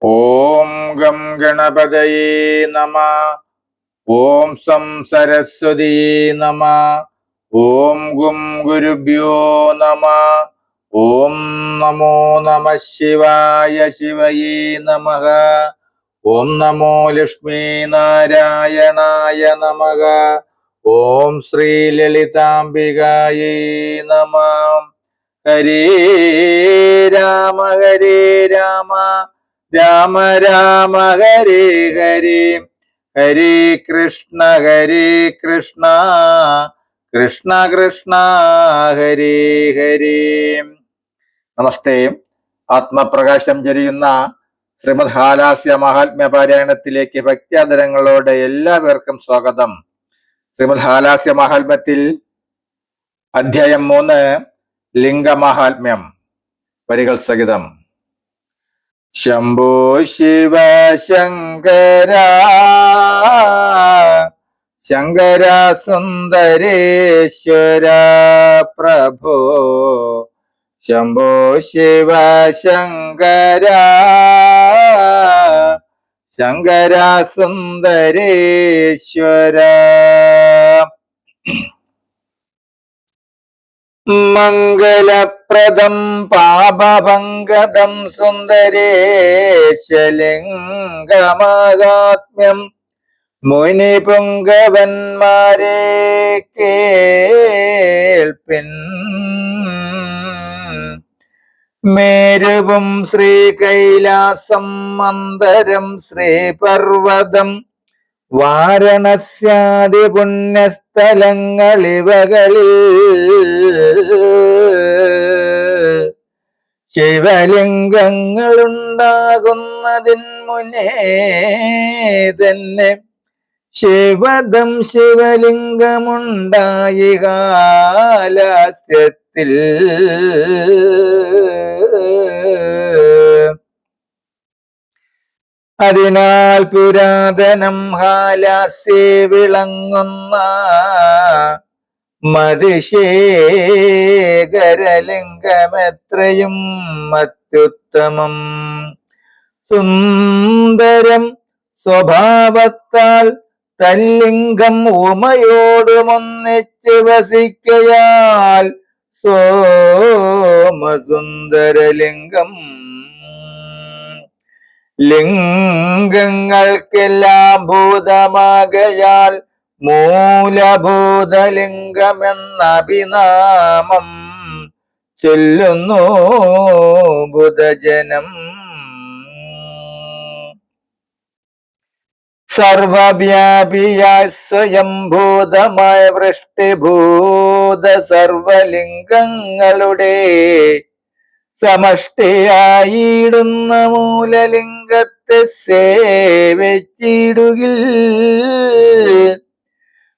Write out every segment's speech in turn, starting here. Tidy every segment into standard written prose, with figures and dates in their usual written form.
ഓം gum ഗണപതയേ നമ. ഓം some Saraswati നമ. ഓം ഗും ഗുരുഭ്യോ നമ. ഓം നമോ നമ ശിവായ ശിവയേ നമഃ. ഓം നമോ ലക്ഷ്മീ നാരായണായ നമഃ. ഓം ശ്രീ ലളിതാംബികായേ നമഃ. ഹരേ രാമ ഹരേ രാമ രാമ രാമ ഹരേ ഹരേ ഹരേ കൃഷ്ണ കൃഷ്ണ കൃഷ്ണ ഹരേ ഹരേ. നമസ്തേ. ആത്മപ്രകാശം ചൊരിയുന്ന ശ്രീമദ് ഹാലാസ്യ മഹാത്മ്യ പാരായണത്തിലേക്ക് ഭക്ത്യാദരങ്ങളോടെ എല്ലാവർക്കും സ്വാഗതം. ശ്രീമദ് ഹാലാസ്യ മഹാത്മ്യത്തിൽ അധ്യായം 3 ലിംഗമാഹാത്മ്യം. വരികൾ സഹിതം. ശംഭോ ശിവ ശങ്കര ശങ്കര സുന്ദരേശ്വര പ്രഭോ. ശംഭോ ശിവ ശങ്കര ശങ്കര സുന്ദരേശ്വര. മംഗളപ്രദം പാപഭംഗദം സുന്ദരേശലിംഗമാഹാത്മ്യം മുനിപുങ്കവന്മാരെ കേൾപ്പിൻ. മേരുവും ശ്രീകൈലാസം മന്ദരം ശ്രീപർവതം വാരണസ്യാദി പുണ്യസ്ഥലങ്ങളിവകളിൽ ശിവലിംഗങ്ങളുണ്ടാകുന്നതിൻ മുന്നേ തന്നെ ശിവദം ശിവലിംഗമുണ്ടായി ഹാലാസ്യത്തിൽ. അതിനാൽ പുരാതനം ഹാലാസ്യേ വിളങ്ങുന്ന മതിശേഖരലിംഗമെത്രയും അത്യുത്തമം സുന്ദരം സ്വഭാവത്താൽ തല്ലിംഗം ഉമയോടുമൊന്നിച്ച് വസിക്കയാൽ സോമസുന്ദരലിംഗം. ലിംഗങ്ങൾക്കെല്ലാം ഭൂതമാകയാൽ മൂലഭൂതലിംഗമെന്ന അഭിനാമം ചൊല്ലുന്നു ബുധജനം. സർവവ്യാപിയായ സ്വയംഭൂതമായ വൃഷ്ടിഭൂത സർവലിംഗങ്ങളുടെ സമഷ്ടിയായിടുന്ന മൂലലിംഗത്തെ സേവിച്ചിടുകിൽ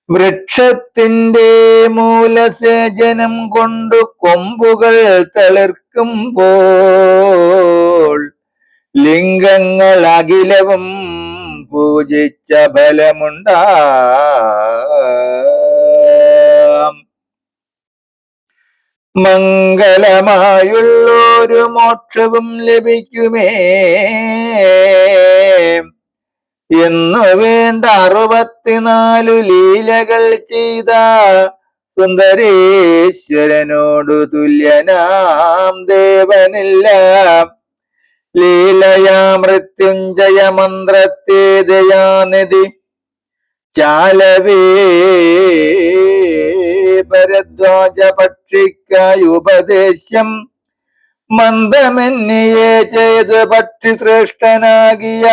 വൃക്ഷത്തിന്റെ മൂലസേചനം കൊണ്ട് കൊമ്പുകൾ തളിർക്കുമ്പോൾ ലിംഗങ്ങൾ അഖിലവും പൂജിച്ച ഫലമുണ്ടാം. മംഗളമായുള്ളൊരു മോക്ഷവും ലഭിക്കുമേ എന്നു വേണ്ട 64 ലീലകൾ ചെയ്ത സുന്ദരേശ്വരനോടു തുല്യനാം ദേവനില്ല. ലീലയാ മൃത്യുഞ്ജയ മന്ത്രത്തെ ദയാനിധി ചാലവേ ഭരദ്വാജ പക്ഷിക്കായി ഉപദേശം മന്ദമെന്നിയെ ചെയ്ത് പക്ഷി ശ്രേഷ്ഠനാകിയ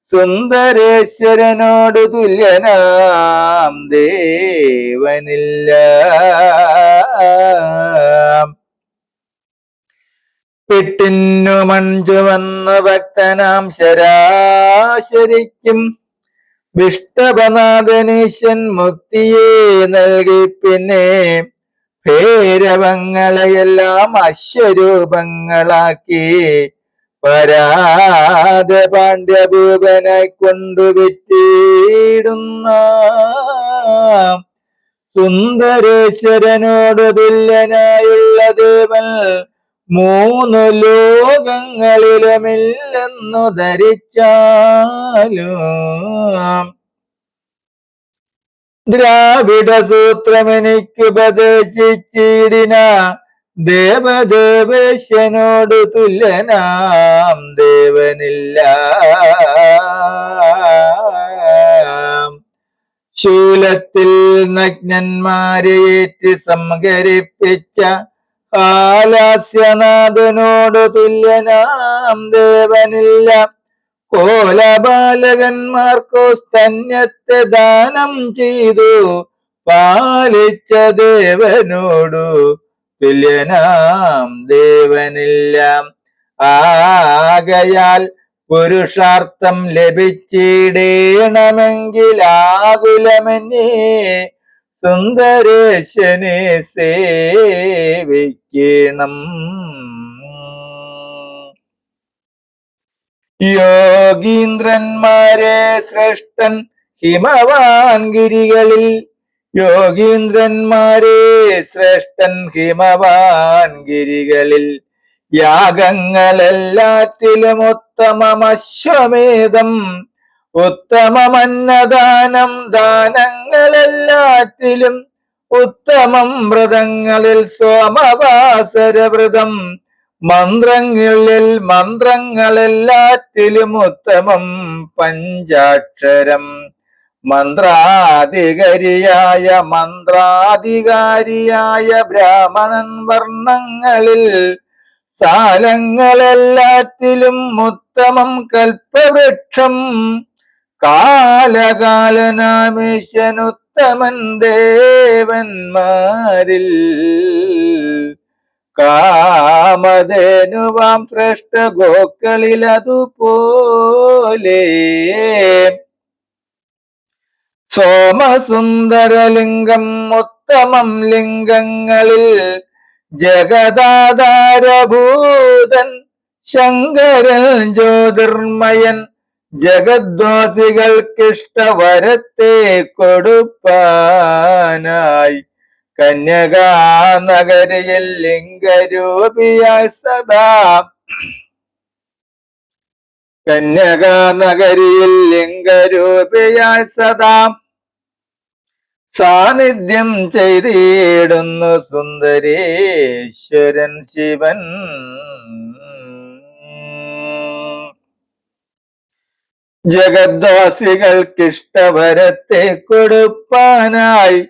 സുന്ദരേശ്വരനോട് തുല്യനാം ദേവനില്ല. പെട്ടിന്നു മഞ്ജുവന്ന് ഭക്തനാം ശരാശരിക്കും വിഷ്ടപനാഥനീശൻ മുക്തിയെ നൽകി. പിന്നെ ഭൈരവങ്ങളെയെല്ലാം അശ്വരൂപങ്ങളാക്കി പരാത പാണ്ഡ്യഭൂപനായി കൊണ്ടുവിറ്റിടുന്ന സുന്ദരേശ്വരനോട് തുല്യനായുള്ള ദേവൻ മൂന്നു ലോകങ്ങളിലുമില്ലെന്നു ധരിച്ചാലും ദ്രാവിഡ സൂത്രമെനിക്ക് ഉപദേശിച്ചിടിന ദേവദേവേശനോട് തുല്യനാം ദേവനില്ല. ശൂലത്തിൽ നഗ്നന്മാരെ ഏറ്റ് സംഹരിപ്പിച്ച ആലാസ്യനാഥനോട് തുല്യനാം ദേവനില്ല. കോലബാലകന്മാർക്കു സ്തന്യത്തെ ദാനം ചെയ്തു പാലിച്ച ദേവനോടു തുല്യനാം ദേവനില്ല. ആകയാൽ പുരുഷാർത്ഥം ലഭിച്ചിടേണമെങ്കിൽ ആകുലമെന്നേ സുന്ദരേശനെ സേവിക്കണം. യോഗീന്ദ്രന്മാരെ ശ്രേഷ്ഠൻ ഹിമവാൻ ഗിരികളിൽ, യോഗീന്ദ്രന്മാരെ ശ്രേഷ്ഠൻ ഹിമവാൻ ഗിരികളിൽ, യാഗങ്ങളെല്ലാറ്റിലും ഉത്തമമശ്വമേധം, ഉത്തമമന്നദാനം ദാനങ്ങളെല്ലാറ്റിലും ഉത്തമം വ്രതങ്ങളിൽ സോമവാസരവ്രതം, മന്ത്രങ്ങളെല്ലാറ്റിലും ഉത്തമം പഞ്ചാക്ഷരം, മന്ത്രാധികാരിയായ ബ്രാഹ്മണൻ വർണ്ണങ്ങളിൽ, സാലങ്ങളെല്ലാറ്റിലും ഉത്തമം കൽപ്പവൃക്ഷം, കാലകാലനാമീശനുത്തമൻ ദേവന്മാരിൽ, കാമധേനുവാം ശ്രേഷ്ഠ ഗോക്കളിലതുപോലെ, സോമസുന്ദരലിംഗം ഉത്തമം ലിംഗങ്ങളിൽ, ജഗദാധാരഭൂതൻ ശങ്കരൻ ജ്യോതിർമയൻ, ജഗദ്വാസികൾക്കിഷ്ടവരത്തെ കൊടുപ്പാനായി കന്യകാനഗരിയിൽ ലിംഗരൂപിയായി സദാ, കന്യകാനഗരിയിൽ ലിംഗരൂപിയായി സദാ സാന്നിധ്യം ചെയ്തിടുന്നു സുന്ദരേശ്വരൻ ശിവൻ. ജഗദ്വാസികൾക്കിഷ്ടവരത്തെ കൊടുപ്പാനായി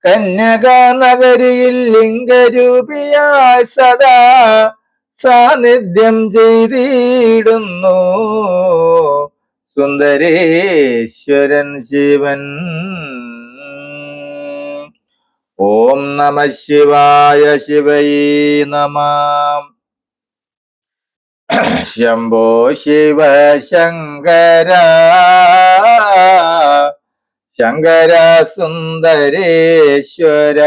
കന്യകാനഗരിയിൽ ലിംഗരൂപിയായി സദാ സാന്നിധ്യം ചെയ്തിടുന്നു സുന്ദരേശ്വരൻ ശിവൻ. ഓം നമ ശിവായ. ശിവയേ നമഃ. ശംഭോ ശിവ ശങ്കര ശങ്കര സുന്ദരേശ്വര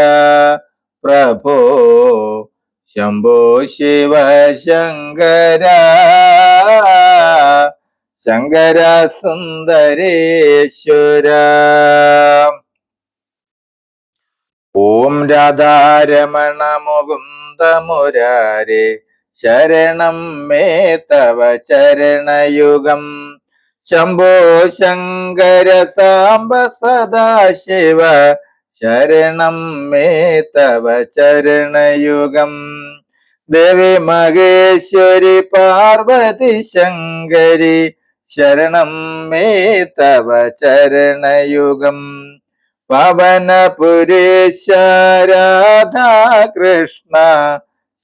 പ്രഭോ. ശംഭോ ശിവ ശങ്കര ശങ്കര സുന്ദരേശ്വര. ഓം രാധാരമണ മുകുന്ദ മുരാരേ ശരണം മേ തവ ചരണയുഗം. ശംഭോ ശങ്കര സാംബ സദാശിവ ശരണം മേ തവ ചരണയുഗം. ദേവി മഹേശ്വരി പാർവതി ശങ്കരി ശരണം മേ തവ ചരണയുഗം. പവനപുരീശ രാധാകൃഷ്ണ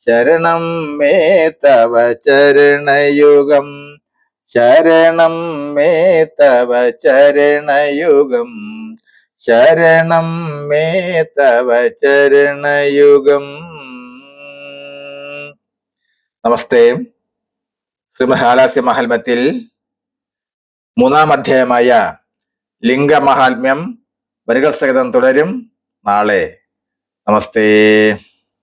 ശരണം മേ തവ ചരണയുഗം. ശരണം മേ തവ ചരണയുഗം. ശരണം മേ തവ ചരണയുഗം. നമസ്തേ. ശ്രീമഹാലാസ്യ മഹാത്മ്യത്തിൽ 3-ാം അധ്യായമായ ലിംഗമഹാത്മ്യം വരികൾ സഹിതം തുടരും നാളെ. നമസ്തേ.